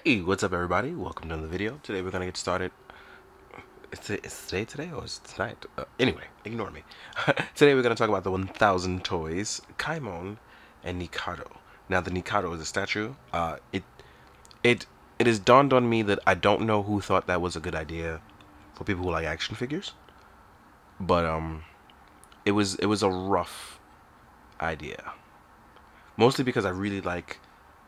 Hey, what's up everybody? Welcome to another video. Today we're gonna get started. It's today or is it tonight? Anyway, ignore me. Today we're gonna talk about the 1000 toys, Kaiman and Nikaido. Now the Nikaido is a statue. It it has dawned on me that I don't know who thought that was a good idea for people who like action figures, but it was a rough idea. Mostly because I really like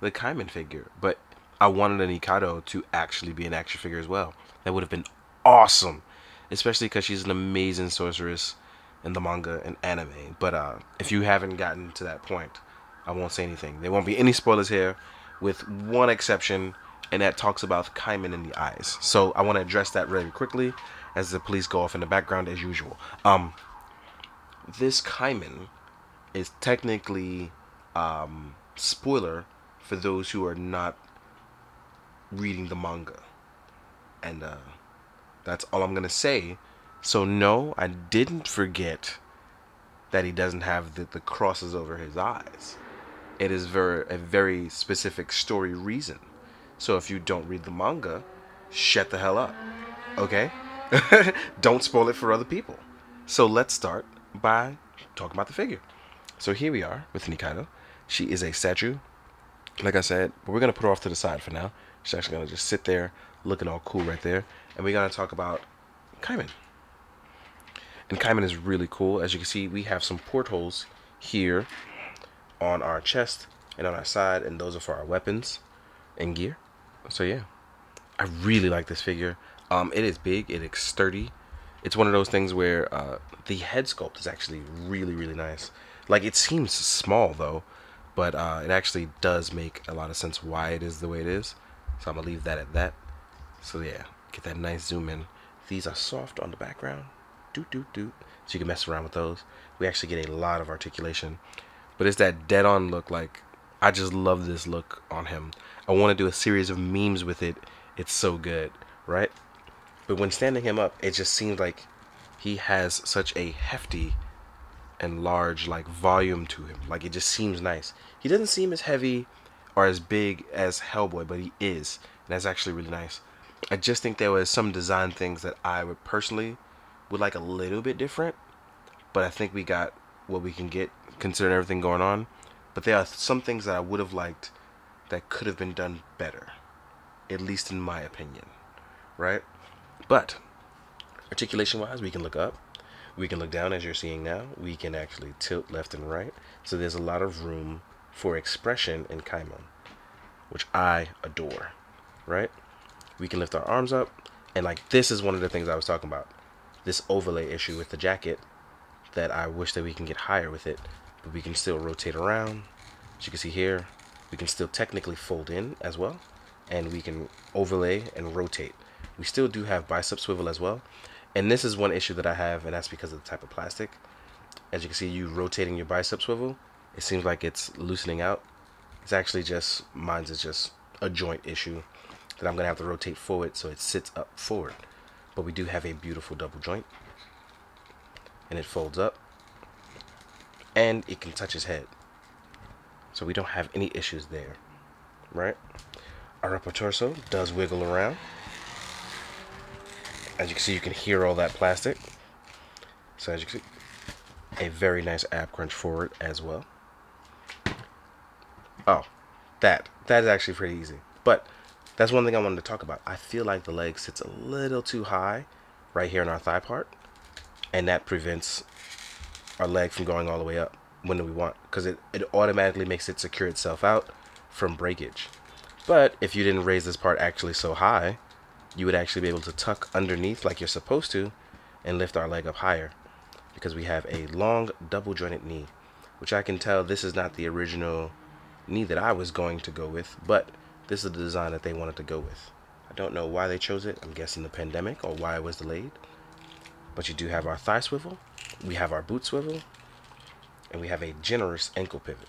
the Kaiman figure, but I wanted a Nikaido to actually be an action figure as well. That would have been awesome, especially because she's an amazing sorceress in the manga and anime. But if you haven't gotten to that point, I won't say anything. There won't be any spoilers here, with one exception, and that talks about Kaiman in the eyes. So I want to address that really quickly as the police go off in the background as usual. This Kaiman is technically spoiler for those who are not reading the manga, and that's all I'm gonna say. So no, I didn't forget that he doesn't have the crosses over his eyes. It is a very specific story reason. So if you don't read the manga, shut the hell up, okay? Don't spoil it for other people. So let's start by talking about the figure. So here we are with Nikaido. She is a statue, like I said, but we're gonna put her off to the side for now. She's actually gonna just sit there, looking all cool right there, and we're gonna talk about Caiman. And Caiman is really cool. As you can see, we have some portholes here on our chest and on our side, and those are for our weapons and gear. So yeah, I really like this figure. It is big, it is sturdy. It's one of those things where the head sculpt is actually really nice. Like, it seems small though, but it actually does make a lot of sense why it is the way it is. So I'm gonna leave that at that. So yeah, get that nice zoom in. These are soft on the background, doot. So you can mess around with those. We actually get a lot of articulation, but it's that dead-on look. Like, I just love this look on him. I want to do a series of memes with it. It's so good, right? But when standing him up, it just seems like he has such a hefty and large like volume to him. Like, it just seems nice. He doesn't seem as heavy or as big as Hellboy, but he is, and that's actually really nice. I just think there was some design things that I would personally would like a little bit different, but I think we got what we can get considering everything going on. But there are some things that I would have liked that could have been done better, at least in my opinion, right? But articulation wise, we can look up, we can look down as you're seeing now, we can actually tilt left and right, so there's a lot of room for expression in Kaiman, which I adore, right? We can lift our arms up, and like, this is one of the things I was talking about, this overlay issue with the jacket, that I wish that we can get higher with it, but we can still rotate around. As you can see here, we can still technically fold in as well, and we can overlay and rotate. We still do have bicep swivel as well, and this is one issue that I have, and that's because of the type of plastic. As you can see, you rotating your bicep swivel, it seems like it's loosening out. It's actually just, mine's is just a joint issue that I'm gonna have to rotate forward so it sits up forward. But we do have a beautiful double joint, and it folds up, and it can touch his head, so we don't have any issues there, right? Our upper torso does wiggle around. As you can see, you can hear all that plastic. So as you can see, a very nice ab crunch forward as well. Oh, that is actually pretty easy. But that's one thing I wanted to talk about. I feel like the leg sits a little too high right here in our thigh part, and that prevents our leg from going all the way up when we want, because it automatically makes it secure itself out from breakage. But if you didn't raise this part actually so high, you would actually be able to tuck underneath like you're supposed to and lift our leg up higher, because we have a long double jointed knee, which I can tell this is not the original knee that I was going to go with, but this is the design that they wanted to go with. I don't know why they chose it. I'm guessing the pandemic or why it was delayed. But you do have our thigh swivel, we have our boot swivel, and we have a generous ankle pivot.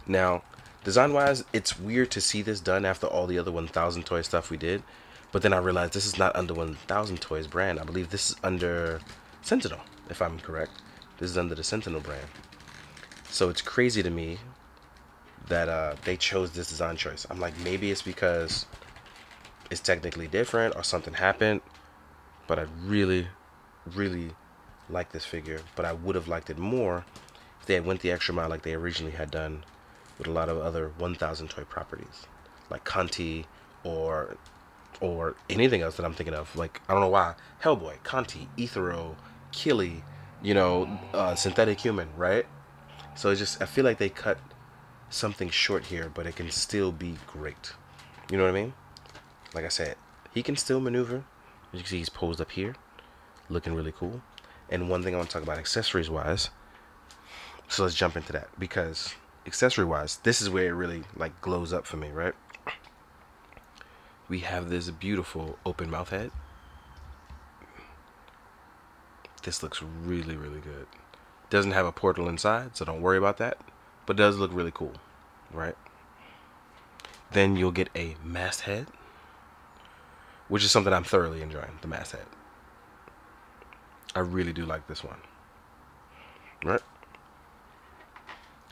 Now, design wise, it's weird to see this done after all the other 1000 toy stuff we did, but then I realized this is not under 1000 Toys brand. I believe this is under Sentinel, if I'm correct. This is under the Sentinel brand. So it's crazy to me that they chose this design choice. I'm like, maybe it's because it's technically different or something happened, but I really, really like this figure. But I would have liked it more if they had went the extra mile like they originally had done with a lot of other 1000 toy properties, like Conti or anything else that I'm thinking of. Like, I don't know why, Hellboy, Conti, Ethero, Killy, you know, Synthetic Human, right? So it's just, I feel like they cut something short here, but it can still be great. You know what I mean? Like I said, he can still maneuver. As you can see, he's posed up here, looking really cool. And one thing I want to talk about accessories wise, so let's jump into that, because accessory wise, this is where it really like glows up for me, right? We have this beautiful open mouth head. This looks really, really good. Doesn't have a portal inside, so don't worry about that, but does look really cool, right? Then you'll get a masthead, which is something I'm thoroughly enjoying, the masthead. I really do like this one, right?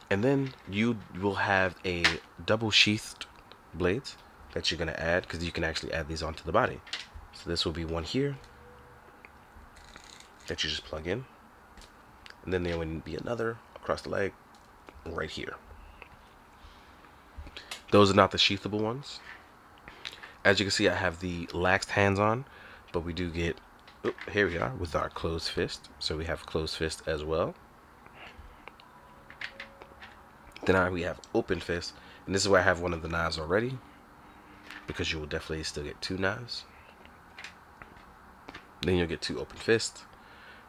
And then you will have a double sheathed blades that you're going to add, because you can actually add these onto the body. So this will be one here that you just plug in, and then there will be another across the leg right here. Those are not the sheathable ones. As you can see, I have the laxed hands on, but we do get, oh, here we are with our closed fist. So we have closed fist as well. Then we have open fist, and this is where I have one of the knives already, because you will definitely still get 2 knives. Then you'll get 2 open fists,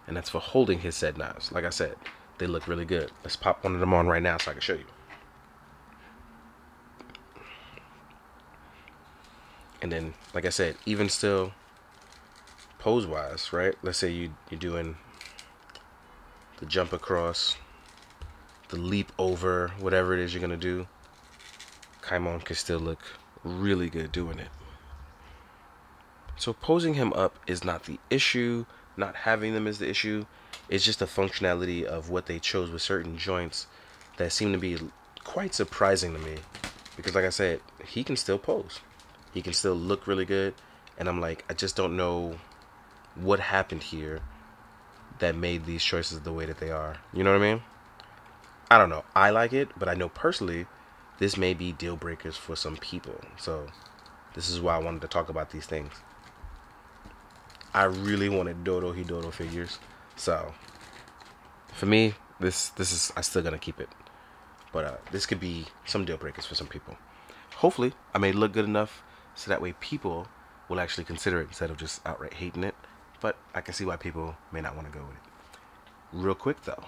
and that's for holding his said knives. Like I said, they look really good. Let's pop one of them on right now so I can show you. And then, like I said, even still pose wise, right? Let's say you're doing the jump across, the leap over, whatever it is you're gonna do, Kaiman can still look really good doing it. So posing him up is not the issue, not having them is the issue. It's just the functionality of what they chose with certain joints that seem to be quite surprising to me, because like I said, he can still pose, he can still look really good, and I'm like, I just don't know what happened here that made these choices the way that they are. You know what I mean? I don't know. I like it, but I know personally this may be deal breakers for some people. So this is why I wanted to talk about these things. I really wanted Dorohedoro figures, so for me, this is, I still gonna keep it. But this could be some deal breakers for some people. Hopefully, I made it look good enough so that way people will actually consider it instead of just outright hating it. But I can see why people may not want to go with it. Real quick though,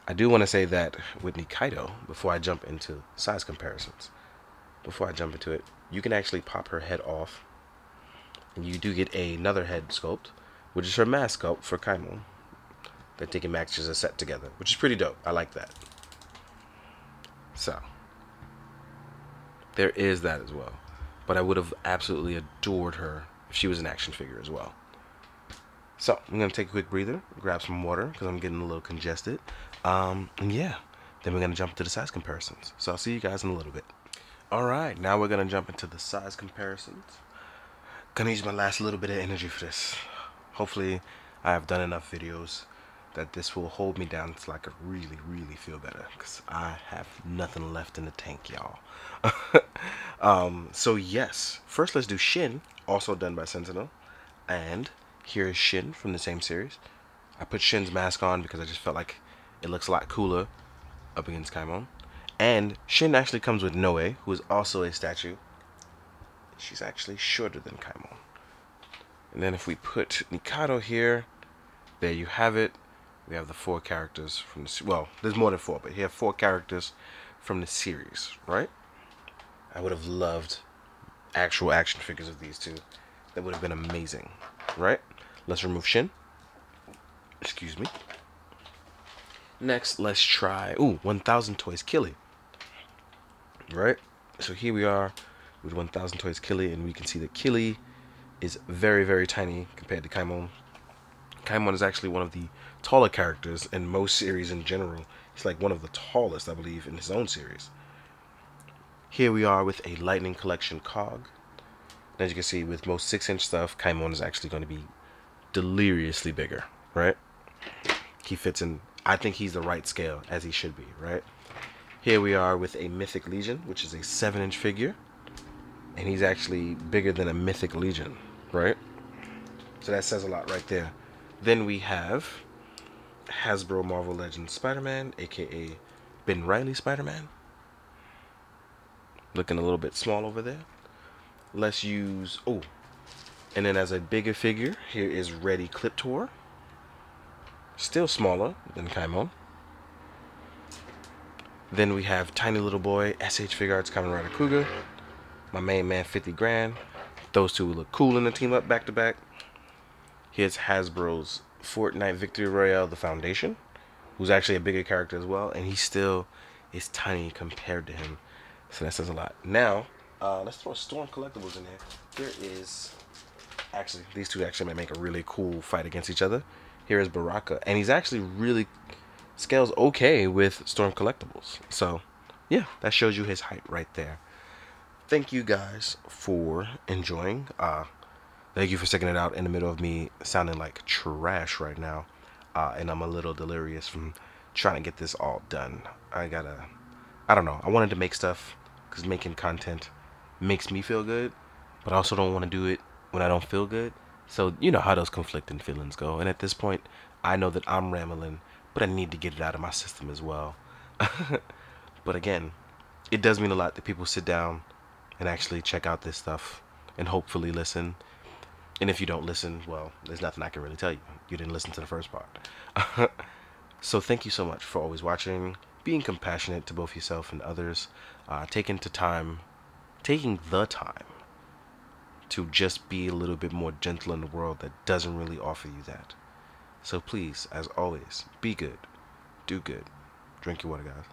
I do want to say that with Nikaido, before I jump into size comparisons, you can actually pop her head off, and you do get another head sculpt, which is her mask sculpt for Caiman, that they can match as a set together, which is pretty dope. I like that. So there is that as well. But I would have absolutely adored her if she was an action figure as well. So I'm gonna take a quick breather, grab some water because I'm getting a little congested. And yeah, then we're gonna jump into the size comparisons. So I'll see you guys in a little bit. All right, now we're gonna jump into the size comparisons. Gonna use my last little bit of energy for this. Hopefully I have done enough videos that this will hold me down so I could really, really feel better, because I have nothing left in the tank, y'all. So yes, first let's do Shin, also done by Sentinel. And here is Shin from the same series. I put Shin's mask on because I just felt like it looks a lot cooler up against Kaiman. And Shin actually comes with Noe, who is also a statue. She's actually shorter than Kaiman. And then if we put Nikaido here, there you have it. We have the 4 characters from the, well, there's more than 4, but you have 4 characters from the series, right? I would have loved actual action figures of these two. That would have been amazing, right? Let's remove Shin. Excuse me. Next, let's try, 1000 Toys Killy. Right? So here we are with 1000 Toys Killy, and we can see that Killy is very, very tiny compared to Kaiman. Kaiman is actually one of the taller characters in most series in general. He's like one of the tallest, I believe, in his own series. Here we are with a Lightning Collection cog. As you can see, with most 6-inch stuff, Kaiman is actually going to be deliriously bigger, right? He fits in, I think he's the right scale, as he should be, right? Here we are with a Mythic Legion, which is a 7-inch figure. And he's actually bigger than a Mythic Legion, right? So that says a lot right there. Then we have Hasbro Marvel Legends Spider-Man, aka Ben Reilly Spider-Man. Looking a little bit small over there. Let's use, oh, and then as a bigger figure, here is Ready Cliptor. Still smaller than Kaiman. Then we have Tiny Little Boy, SH Figure Arts Kamen Rider Cougar. My main man, 50 grand. Those two look cool in the team up back to back. Here's Hasbro's Fortnite Victory Royale, The Foundation, who's actually a bigger character as well, and he still is tiny compared to him. So that says a lot. Now, let's throw Storm Collectibles in there. Here is, actually, these two actually might make a really cool fight against each other. Here is Baraka, and he's actually really scales okay with Storm Collectibles. So, yeah, that shows you his height right there. Thank you guys for enjoying. Thank you for sticking it out in the middle of me sounding like trash right now. And I'm a little delirious from trying to get this all done. I don't know. I wanted to make stuff because making content makes me feel good, but I also don't want to do it when I don't feel good. So you know how those conflicting feelings go. And at this point, I know that I'm rambling, but I need to get it out of my system as well. But again, it does mean a lot that people sit down and actually check out this stuff and hopefully listen. And if you don't listen, well, there's nothing I can really tell you. You didn't listen to the first part. So thank you so much for always watching, being compassionate to both yourself and others, taking the time to just be a little bit more gentle in the world that doesn't really offer you that. So please, as always, be good, do good, drink your water, guys.